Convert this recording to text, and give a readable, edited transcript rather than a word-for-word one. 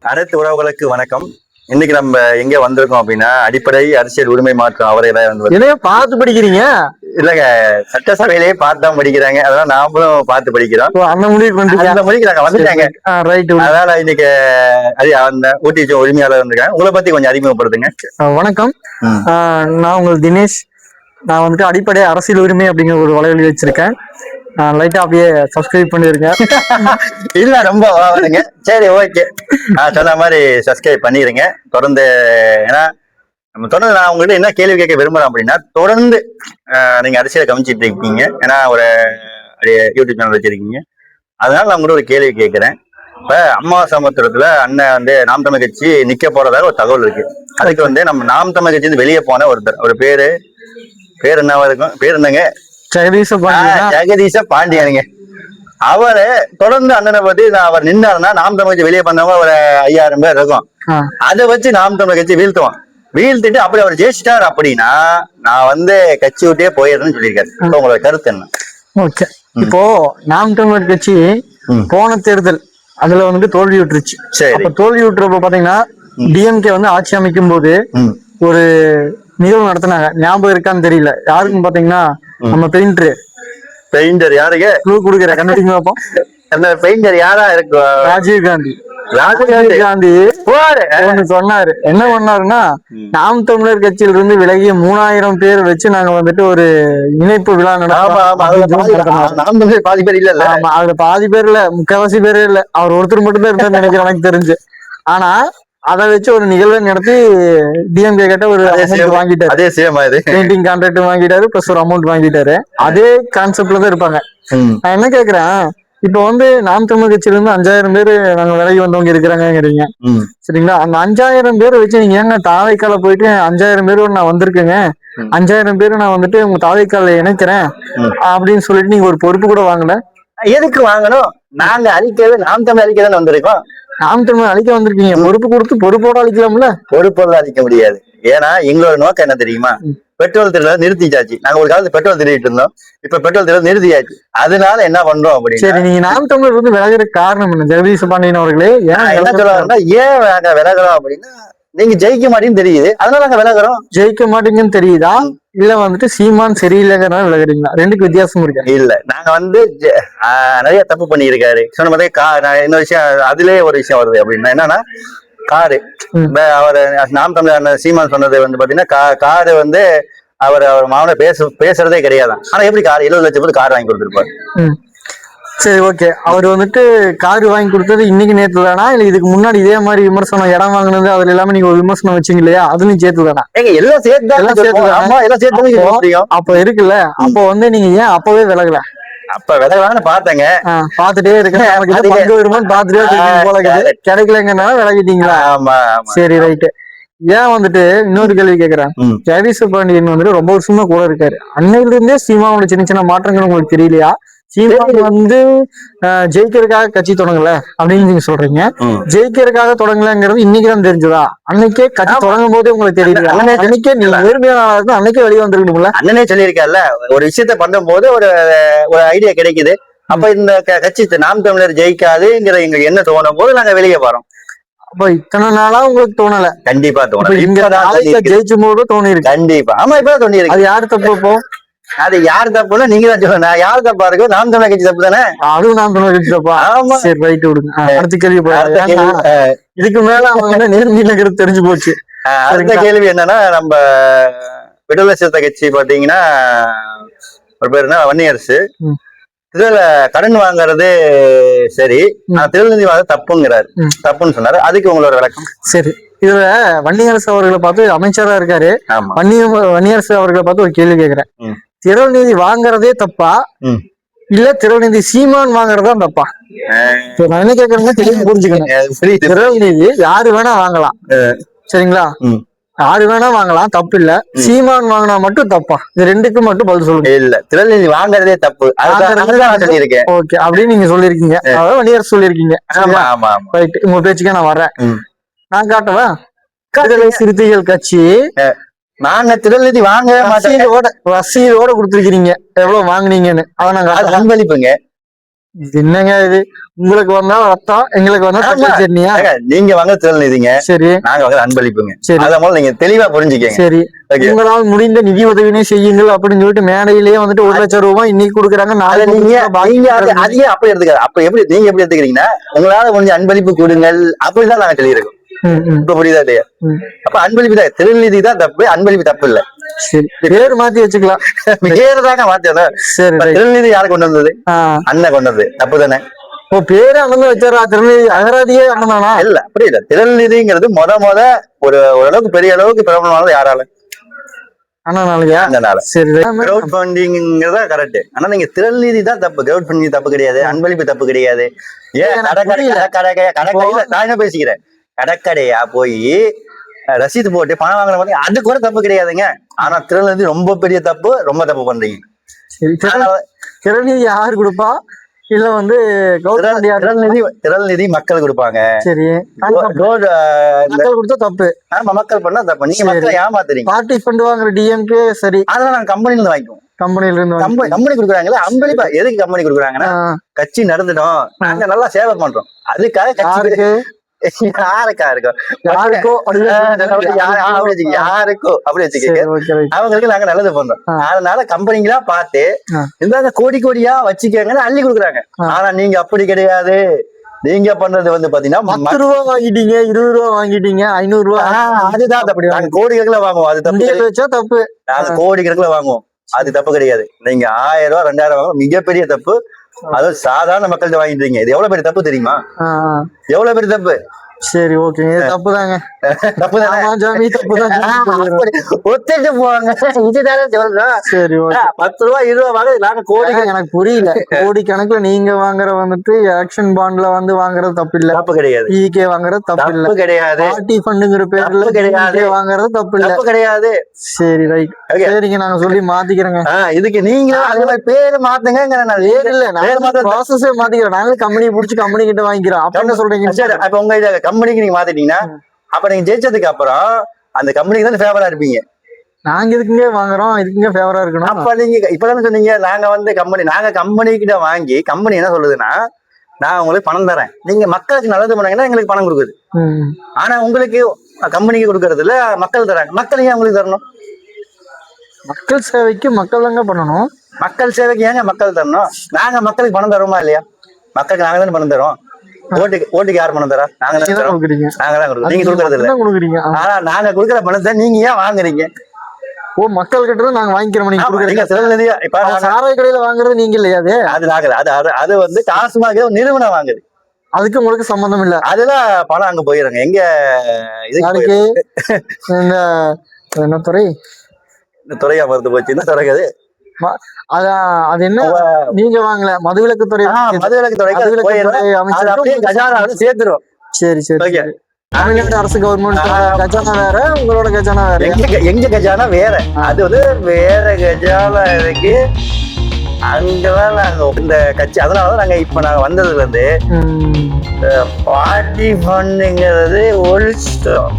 அனைத்து உறவுகளுக்கு வணக்கம். இன்னைக்கு நம்ம எங்க வந்திருக்கோம் அப்படின்னா, அடிப்படை அரசியல் உரிமை மாற்றம் அவரை பார்த்து படிக்கிறீங்க இல்லங்க, சட்டசபையிலேயே பார்த்து தான் படிக்கிறாங்க. அதெல்லாம் நாமளும் பார்த்து படிக்கிறோம். அந்த முடிவுக்கு வந்துட்டாங்க. அதனால இன்னைக்கு அந்த ஊட்டி உரிமையாளர் வந்திருக்காங்க. உங்களை பத்தி கொஞ்சம் அறிமுகப்படுத்துங்க. வணக்கம், நான் உங்கள் தினேஷ். நான் வந்துட்டு அடிப்படை அரசியல் உரிமை அப்படிங்கிற ஒரு வலைவலி வச்சிருக்கேன். லைட்டா அப்படியே சப்ஸ்கிரைப் பண்ணிருங்க. இல்ல ரொம்ப வாங்க. சரி, ஓகே. நான் சொன்ன மாதிரி சப்ஸ்கிரைப் பண்ணிருங்க தொடர்ந்து. ஏன்னா நம்ம தொடர்ந்து நான் உங்ககிட்ட என்ன கேள்வி கேட்க விரும்புறேன் அப்படின்னா, தொடர்ந்து நீங்க அரசியலை கவனிச்சிட்டு இருக்கீங்க. ஏன்னா ஒரு யூடியூப் சேனல் வச்சிருக்கீங்க. அதனால நான் உங்கள்கிட்ட ஒரு கேள்வி கேட்கிறேன். இப்ப அம்மா சமுத்திரத்துல அண்ணன் நாம் தமிழ் கட்சி நிக்க போறதாக ஒரு தகவல் இருக்கு. அதுக்கு நம்ம நாம் தமிழ் கட்சி வெளியே போன ஒருத்தர், ஒரு பேர் என்னவா இருக்கும்? பேர் என்னங்க? ஜெகதீச பாண்டியனுங்க. அவரு தொடர்ந்து அண்ணனை பத்தி அவர் நின்னாருன்னா நாம் தமிழ் கட்சி வெளியே பண்ணவங்க ஒரு 5000 பேர் இருக்கும். அதை வச்சு நாம் தமிழ் கட்சி வீழ்த்திட்டு அப்படி அவர் ஜெயிச்சிட்டாரு அப்படின்னா நான் கட்சி விட்டே போயிடுறேன்னு சொல்லியிருக்காரு. உங்களோட கருத்து என்ன? ஓகே, இப்போ நாம் தமிழர் கட்சி போன தேர்தல் அதுல தோல்வி விட்டுருச்சு. அப்ப தோல்வி விட்டுறப்ப பாத்தீங்கன்னா டிஎம்கே ஆட்சி அமைக்கும் போது ஒரு நிகழ்வு நடத்தினாங்க. ஞாபகம் இருக்கான்னு தெரியல யாருக்கும். பாத்தீங்கன்னா நம்ம பெயிண்டர் யாருக்கு கொடுக்குற கண்டுபிடிங்க பார்ப்போம். அந்த பெயிண்டர் யாரா இருக்கு? ராஜீவ் காந்தி சொன்னாரு. என்ன பண்ணாருன்னா, நாம் தமிழர் கட்சியில இருந்து விலகிய 3000 பேர் வச்சு நாங்க ஒரு இணைப்பு விழா நடத்தோம். பாதி பேர் இல்ல. ஆமா, அதுல பாதி பேர் இல்ல, முக்கால்வாசி பேரே இல்ல. அவர் ஒருத்தர் மட்டும் தான் இருந்தாரு நினைக்கிறேன் எனக்கு தெரிஞ்சு. ஆனா அதை வச்சு ஒரு நிகழ்வை நடத்தி டிஎம்கே கிட்ட ஒரு வாங்கிட்டாரு. அதே சேம் பெயிண்டிங் கான்ட்ராக்ட் வாங்கிட்டாரு, பிளஸ் ஒரு அமௌண்ட் வாங்கிட்டாரு. அதே கான்செப்ட்ல தான் இருப்பாங்க. நான் என்ன கேக்குறேன், இப்ப நாம் தமிழ் கட்சியில இருந்து 5000 பேரு நாங்க விலகி வந்தவங்க இருக்கிறாங்கிறீங்க, சரிங்களா? அந்த 5000 பேரை வச்சு நீங்க ஏங்க தாவைக்கால போயிட்டு 5000 பேரோட நான் வந்திருக்கேங்க, 5000 பேரு நான் உங்க தாவைக்கால இணைக்கிறேன் அப்படின்னு சொல்லிட்டு நீங்க ஒரு பொறுப்பு கூட வாங்கல. எதுக்கு வாங்கணும்? நாங்க அழிக்கவே நாம் தமிழ் அழிக்க தானே வந்திருக்கோம். நாம் தமிழ் அழிக்க வந்திருக்கீங்க. பொறுப்பு கொடுத்து பொறுப்போட அழிக்கலாம்ல? பொறுப்போட அழிக்க முடியாது. ஏன்னா எங்களோட நோக்கம் என்ன தெரியுமா? பெட்ரோல் திருட நிறுத்திச்சாச்சு. நாங்க ஒரு காலத்துல பெட்ரோல் திருடிட்டு இருந்தோம். இப்ப பெட்ரோல் திருட நிறுத்தியாச்சு. அதனால என்ன பண்றோம் அப்படின்னு. சரி, நீங்க நாம் தமிழர் விலகிற காரணம் என்ன? ஜெகதீச பாண்டியன் அவர்களே என்ன சொல்லுவாங்கன்னா, ஏன் நாங்க விலகிறோம் அப்படின்னா, நீங்க ஜெயிக்க மாட்டீங்கன்னு தெரியுது, அதனால நாங்க விலகிறோம். ஜெயிக்க மாட்டீங்கன்னு தெரியுதா, இல்ல சீமான் சரியில்லைங்கிறனால விலகிறீங்களா? ரெண்டுக்கு வித்தியாசம் இருக்கு. இல்ல, நாங்க நிறைய தப்பு பண்ணியிருக்காரு. சொன்ன மாதிரி இன்னொரு விஷயம், அதுலயே ஒரு விஷயம் வருது அப்படின்னா என்னன்னா, காரு அவரு நாம் தமிழர் சீமான் சொன்னது பாத்தீங்கன்னா, காரு அவர் மாவன பேசுறதே கிடையாதான். ஆனா எப்படி கார் 70 லட்சம் கார் வாங்கி கொடுத்துருப்பாரு. சரி, ஓகே. அவர் கார் வாங்கி கொடுத்தது இன்னைக்கு நேற்று தானா, இல்ல இதுக்கு முன்னாடி இதே மாதிரி விமர்சனம் இடம் வாங்கினது அதுல எல்லாமே நீங்க ஒரு விமர்சனம் வச்சீங்க இல்லையா, அதுலயும் சேர்த்து தானா? எல்லாம் சேர்த்து. அப்ப இருக்குல்ல, அப்போ நீங்க ஏன் அப்பவே விலகல? அப்ப விலகலான்னு பாத்தங்க, பாத்துட்டே இருக்கேன். கிடைக்கலங்கனால விலகிட்டீங்களா? சரி, ரைட்டு. ஏன் இன்னொரு கேள்வி கேக்குறேன். ஜெகதீச பாண்டியன் ரொம்ப வருஷமா கூட இருக்காரு. அன்னையில இருந்தே சீமாவோட சின்ன சின்ன மாற்றங்கள் உங்களுக்கு தெரியலையா? சீமான் ஜெயிக்கிறதுக்காக கட்சி தொடங்கல அப்படின்னு நீங்க சொல்றீங்க. ஜெயிக்கிறதுக்காக தொடங்கலங்கிறது இன்னைக்குதான் தெரிஞ்சதா? அன்னைக்கே கட்சி தொடங்கும் போதே உங்களுக்கு தெரியல? அன்னைக்கே நீங்க நேர்மையாளர் அன்னைக்கே வெளியே வந்துருக்கணும்ல? அண்ணனே சொல்லியிருக்காருல்ல, ஒரு விஷயத்த பண்ணும் போது ஒரு ஐடியா கிடைக்குது. அப்ப இந்த கட்சி நாம் தமிழர் ஜெயிக்காதுங்கிற எங்களுக்கு என்ன தோணும் போது நாங்க வெளியே போறோம். அப்ப இத்தனை நாளா உங்களுக்கு தோணல? கண்டிப்பா தோணல. ஜெயிச்சும் போது தோணி இருக்கு. கண்டிப்பா. ஆமா, இப்பதான் தோணி இருக்கு. அது யாரு தப்பு? இப்போ அது யார் தப்புன்னா நீங்க தான் சொல்லணும். யார் தப்பா இருக்கு? நாம் தமிழர் கட்சி தப்பு தானே? அதுவும் நாம் தமிழர் கட்சி தப்பா? சரி, ரைட், விடுங்க. அடுத்த கேள்வி. இதுக்கு மேல அவங்க நேர்மையில தெரிஞ்சு போச்சு. அடுத்த கேள்வி என்னன்னா, நம்ம விடுதலை சிறுத்தை கட்சி பாத்தீங்கன்னா ஒரு பேர் என்ன, வன்னியரசு. இதுல கடன் வாங்குறது சரி, திருநெல்வேலி வாங்க தப்புன்னு சொன்னாரு. அதுக்கு உங்களோட விளக்கம்? சரி, இதுல வன்னியரசு அவர்களை பார்த்து அமைச்சரா இருக்காரு. வன்னியரசு அவர்களை பார்த்து ஒரு கேள்வி கேக்குறேன். திருநெல்வேலி வாங்குறதே தப்பா, இல்ல திருநெல்வேலி சீமான் வாங்குறதுதான் தப்பா? நான் என்ன கேக்குறேன்னா தெளிவு புரிஞ்சுக்கணும். திருநெல்வேலி யாரு வேணா வாங்கலாம், சரிங்களா? யாரு வேணா வாங்கலாம், தப்பு இல்ல. சீமான் வாங்கினா மட்டும் தப்பா? இது ரெண்டுக்கும் மட்டும் பதில் சொல்லுங்க. இல்ல, திருநெல்வேலி வாங்குறதே தப்பு. ஓகே, அப்படின்னு நீங்க சொல்லிருக்கீங்க. அதாவது வன்னியரசு சொல்லிருக்கீங்க. ரைட், உங்க பேச்சுக்கே நான் வர்றேன். நான் காட்டவா? விடுதலை சிறுத்தைகள் கட்சி நாங்க திருநெல்வேலி வாங்க ரசீதோட கொடுத்துருக்கீங்க எவ்வளவு வாங்குனீங்கன்னு. அதை நாங்க அன்பளிப்புங்க. இது என்னங்க இது? உங்களுக்கு வந்தா ரத்தம், எங்களுக்கு வந்தா ஆமா. தக்காளி சட்னியா? ஏங்க, நீங்க வாங்க திறநிதிங்க, சரி நாங்க வாங்க அன்பளிப்புங்க. சரி அத முதல்ல நீங்க தெளிவா புரிஞ்சுக்கங்க. சரி. ஓகே. உங்களால் முடிந்த நிதி உதவினே செய்யுங்கள் அப்படின்னு சொல்லிட்டு மேடையிலேயே வந்துட்டு 1,00,000 ரூபாய் இன்னைக்கு கொடுக்குறாங்க, அத நாளைக்கு நீங்க பாக்கி நீங்க கொடுக்குறாங்க. அதையே அப்படி எடுத்துக்காது. அப்ப எப்படி நீங்க எப்படி எடுத்துக்கிறீங்கன்னா, உங்களால கொஞ்சம் அன்பளிப்பு கொடுங்கள் அப்படிதான் நாங்க சொல்லியிருக்கோம். ம், ம், இப்ப புரியுதா இல்லையா? ம். அப்ப அன்பளிப்பு தான், திருநிதி தான் தப்பு, அன்பளிப்பு தப்பு இல்ல. சரி, பேர் மாத்தி வச்சுக்கலாம். வேறதாங்க மாத்தல. சரி ரைட். திருநிதி யாரு கொண்டு வந்தது? அண்ணன் கொண்டு வந்தது, தப்பு தானே? ஓ, பேரு அண்ணன் வச்சாரா? திருநெல்வேலி அகராதியே அண்ணன் தானா? இல்ல அப்படி இல்ல. திருநிதிங்கிறது ஒரு ஓரளவுக்கு பெரிய அளவுக்கு பிரபலமானது யாரால? அண்ணனாலயா? அண்ணனால. சரி ரைட். Crowd ஃபண்டிங்கிறதா correct. ஆனா நீங்க திரள்நிதி தான் தப்பு. கிரவுட் ஃபண்டிங் தப்பு கிடையாது, அன்பளிப்பு தப்பு கிடையாது. ஏன் எனக்கு புரியல. கடற்கடையில நான் என்ன பேசிக்கிறேன், கடற்கடையா போய் ரசீது போட்டு பணம் வாங்குற மாதிரி அது கூட தப்பு கிடையாதுங்க. ஆனா திரள்நிதி ரொம்ப பெரிய தப்பு, ரொம்ப தப்பு பண்றீங்க. சரி, திறநிதி யாரு கொடுப்பா? இல்ல வந்து கவர்மெண்ட் யாரு? திரள்நிதி மக்கள் கொடுப்பாங்க. சரி, மக்கள் கொடுத்தா தப்பு. ஆமா, மக்கள் பண்ணா தப்பு. நீங்க சரி. மக்களை ஏமாத்துறீங்க. பார்ட்டி ஃபண்ட் வாங்குற டிஎம்கே சரி, அதெல்லாம் நாங்க கம்பெனில இருந்து வாங்கிக்குவோம். கம்பெனில இருந்து கம்பெனி கொடுக்குறாங்களே அன்பளிப்பா. எதுக்கு கம்பெனி கொடுக்குறாங்கன்னா, கட்சி நடந்துடும், நாங்க நல்லா சேவை பண்றோம், அதுக்காக கட்சி யாருக்கா இருக்கும், யாருக்கோ யாருக்கோ அப்படி வச்சுக்க, அவங்களுக்கு நாங்க நல்லது பண்றோம். அதனால கம்பெனிங்களா பார்த்து இந்த கோடி கோடியா வச்சுக்கங்கன்னு அள்ளி கொடுக்குறாங்க. ஆனா நீங்க அப்படி கிடையாது. நீங்க பண்றது வந்து பாத்தீங்கன்னா 10 ரூபா வாங்கிட்டீங்க, 20 ரூபா வாங்கிட்டீங்க, 500 ரூபா, அதுதான் தப்பு. நாங்க கோடிக்கணக்கில் வாங்குவோம், அது தப்பு வச்சா தப்பு. நாங்க கோடிக்கணக்கில் வாங்குவோம், அது தப்பு கிடையாது. நீங்க 1000 ரூபா 2000 வாங்க மிகப்பெரிய தப்பு. அது சாதாரண மக்கள்கிட்ட வாங்கிட்டீங்க. இது எவ்வளவு பெரிய தப்பு தெரியுமா? எவ்வளவு பெரிய தப்பு. சரி ஓகேங்க, தப்புதாங்க. தப்புதான் ஜாமி, தப்புதான். ஒத்துட்டு போவாங்க. இதுதானே சொல்றோம். சரி ஓகே. 10 ரூபா 20 ரூபா வாங்க, நாங்க கோடி. எனக்கு புரியல. கோடி கணக்குல நீங்க வாங்குற வந்துட்டு ஆக்ஷன் பாண்ட்ல வந்து வாங்குறது தப்பு இல்ல, தப்பு கிடையாது. ஈகே வாங்குறது தப்பு இல்ல, தப்பு கிடையாது. பார்ட்டி ஃபண்டுங்கிற பேர்ல கிடையாது வாங்குறது தப்பு இல்ல, தப்பு கிடையாது. சரி ரைட். சரிங்க, நாங்க சொல்லி மாத்திக்கிறேங்க. இதுக்கு நீங்க அதே மாதிரி பேரு மாத்துங்க. பேர் இல்ல, நாங்க ப்ராசஸே மாத்திக்கிறோம். நாங்களே கம்பெனி புடிச்சு கம்பெனி கிட்ட வாங்கிக்கிறோம். அப்ப என்ன சொல்றீங்க? சரி, அப்ப உங்க கம்பெனிக்கு நீங்க மாத்திட்டீங்கன்னா, அப்ப நீங்க ஜெயிச்சதுக்கு அப்புறம் அந்த கம்பெனிக்கு தான் ஃபேவரா இருப்பீங்க. நாங்க இதுக்குங்க வாங்குறோம், இதுக்குங்க ஃபேவரா இருக்கணும். அப்ப நீங்க இப்பதானே சொன்னீங்க, நாங்க வந்து நாங்க கம்பெனி கிட்ட வாங்கி, கம்பெனி என்ன சொல்லுதுன்னா, நான் உங்களுக்கு பணம் தரேன், நீங்க மக்களுக்கு நல்லது பண்ணீங்கன்னா எங்களுக்கு பணம் கொடுக்குது. ஆனா உங்களுக்கு கம்பெனிக்கு கொடுக்கறது இல்ல, மக்கள் தராங்க. மக்கள் ஏன் உங்களுக்கு தரணும்? மக்கள் சேவைக்கு மக்கள் தாங்க பண்ணணும். மக்கள் சேவைக்கு ஏங்க மக்கள் தரணும்? நாங்க மக்களுக்கு பணம் தரோமா இல்லையா? மக்களுக்கு நாங்க தானே பணம் தரோம். ஓட்டுக்கு யார் பணம் தரா? நாங்க தான் கொடுக்குறோம், நீங்க கொடுக்கறது இல்ல. ஆனா நாங்க கொடுக்குற பணத்தை நீங்க ஏன் வாங்குறீங்க? ஓ, மக்கள் கிட்ட நாங்க வாங்கிக்கிறோம். நீங்க கொடுக்குறீங்க. இப்ப சாராய கடையில வாங்குறது நீங்க இல்லையா? அது அது வந்து டாஸ்மாக் நிறுவனம் வாங்குது, அதுக்கு உங்களுக்கு சம்பந்தம் இல்ல. அதுல பணம் அங்க போயிருங்க. எங்க இதுக்கு என்ன துறை? இந்த துறையா மறுத்து போச்சு. என்ன துறை அது? அது என்ன, நீங்க வாங்கல, மதுவிலக்கு துறை. மதுவிலக்கு துறை கஜானாவில் சேர்த்துரும். சரி சரி. தமிழ்நாடு அரசு கவர்மெண்ட் கஜானா வேற, உங்களோட கஜானா வேற. எங்க கஜானா வேற, அது வந்து வேற கஜானா இருக்கு. அங்கதான் நாங்க இந்த கட்சி, அதனாலதான் நாங்க வந்ததுல இருந்து பார்ட்டி ஃபண்டுங்கிறது ஒழிச்சிட்டோம்.